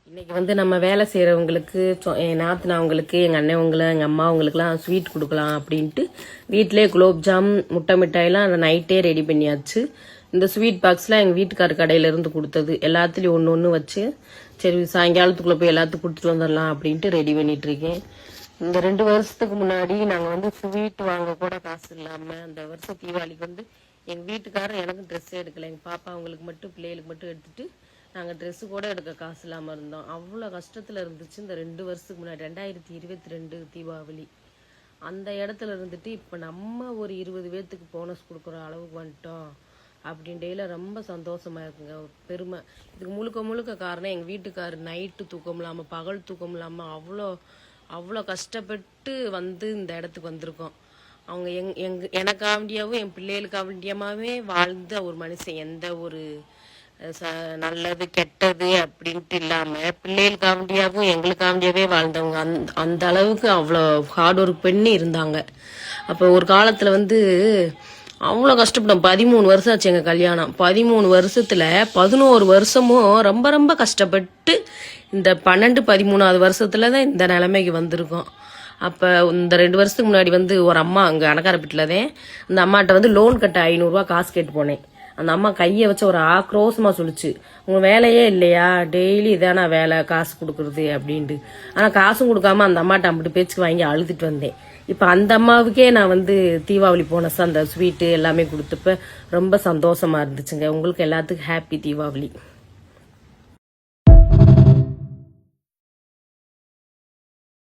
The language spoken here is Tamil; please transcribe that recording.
இன்னைக்கு வந்து நம்ம வேலை செய்கிறவங்களுக்கு என் நாத்தனாவங்களுக்கு எங்கள் அண்ணவங்களை எங்கள் அம்மாவங்களுக்குலாம் ஸ்வீட் கொடுக்கலாம் அப்படின்ட்டு வீட்டிலே குலோப்ஜாம் முட்டை மிட்டாயெல்லாம் நைட்டே ரெடி பண்ணியாச்சு. இந்த ஸ்வீட் பாக்ஸ்லாம் எங்கள் வீட்டுக்கார கடையிலேருந்து கொடுத்தது. எல்லாத்துலேயும் ஒன்று ஒன்று வச்சு சரி சாயங்காலத்துக்குள்ளே போய் எல்லாத்துக்கும் கொடுத்துட்டு வந்துடலாம் அப்படின்ட்டு ரெடி பண்ணிட்டு இருக்கேன். இந்த 2 வருஷத்துக்கு முன்னாடி நாங்கள் வந்து ஸ்வீட் வாங்க கூட காசு இல்லாமல் அந்த வருஷம் தீபாவளிக்கு வந்து எங்கள் வீட்டுக்காரர் எனக்கு ட்ரெஸ்ஸே எடுக்கலை. எங்கள் பாப்பா அவங்களுக்கு மட்டும் பிள்ளைகளுக்கு மட்டும் எடுத்துட்டு நாங்கள் ட்ரெஸ்ஸு கூட எடுக்க காசு இல்லாமல் இருந்தோம். அவ்வளோ கஷ்டத்தில் இருந்துச்சு. இந்த 2 வருஷத்துக்கு முன்னாடி 2022 தீபாவளி அந்த இடத்துல இருந்துட்டு இப்போ நம்ம ஒரு 20 பேர்த்துக்கு போனஸ் கொடுக்குற அளவுக்கு வந்துட்டோம் அப்படின்டையில ரொம்ப சந்தோஷமா இருக்குங்க, பெருமை. இதுக்கு முழுக்க முழுக்க காரணம் எங்கள் வீட்டுக்காரர் நைட்டு தூக்கம் இல்லாமல் பகல் தூக்கம் இல்லாமல் அவ்வளோ கஷ்டப்பட்டு வந்து இந்த இடத்துக்கு வந்திருக்கோம். அவங்க எனக்காண்டியாவும் என் பிள்ளைகளுக்காண்டியமாவே வாழ்ந்த ஒரு மனுஷன். எந்த ஒரு நல்லது கெட்டது அப்படின்ட்டு இல்லாம பிள்ளைகளுக்காண்டியாவும் எங்களுக்காண்டியாவே வாழ்ந்தவங்க. அந்த அளவுக்கு அவ்வளோ ஹார்ட் ஒர்க் பண்ணி இருந்தாங்க. அப்போ ஒரு காலத்துல வந்து அவ்வளோ கஷ்டப்பட்டோம். 13 வருஷம் ஆச்சு எங்க கல்யாணம். 13 வருஷத்துல 11 வருஷமும் ரொம்ப ரொம்ப கஷ்டப்பட்டு இந்த 12-13வது வருஷத்துலதான் இந்த நிலைமைக்கு வந்திருக்கோம். அப்போ இந்த 2 வருஷத்துக்கு முன்னாடி வந்து ஒரு அம்மா அங்கே அணக்காரப்பட்டில் தான் அந்த அம்மாட்ட வந்து லோன் கட்ட 500 ரூபா காசு கேட்டு போனேன். அந்த அம்மா கையை வச்சு ஒரு ஆக்ரோஷமா சொல்லிச்சு, உங்க வேலையே இல்லையா, டெய்லி இதானா வேலை காசு கொடுக்குறது அப்படின்ட்டு. ஆனால் காசும் கொடுக்காம அந்த அம்மாட்ட அம்பிட்டு பேச்சுக்கு வாங்கி அழுதுட்டு வந்தேன். இப்போ அந்த அம்மாவுக்கே நான் வந்து தீபாவளி போனஸ் அந்த ஸ்வீட்டு எல்லாமே கொடுத்தப்ப ரொம்ப சந்தோஷமா இருந்துச்சுங்க. உங்களுக்கு எல்லாத்துக்கும் ஹாப்பி தீபாவளி.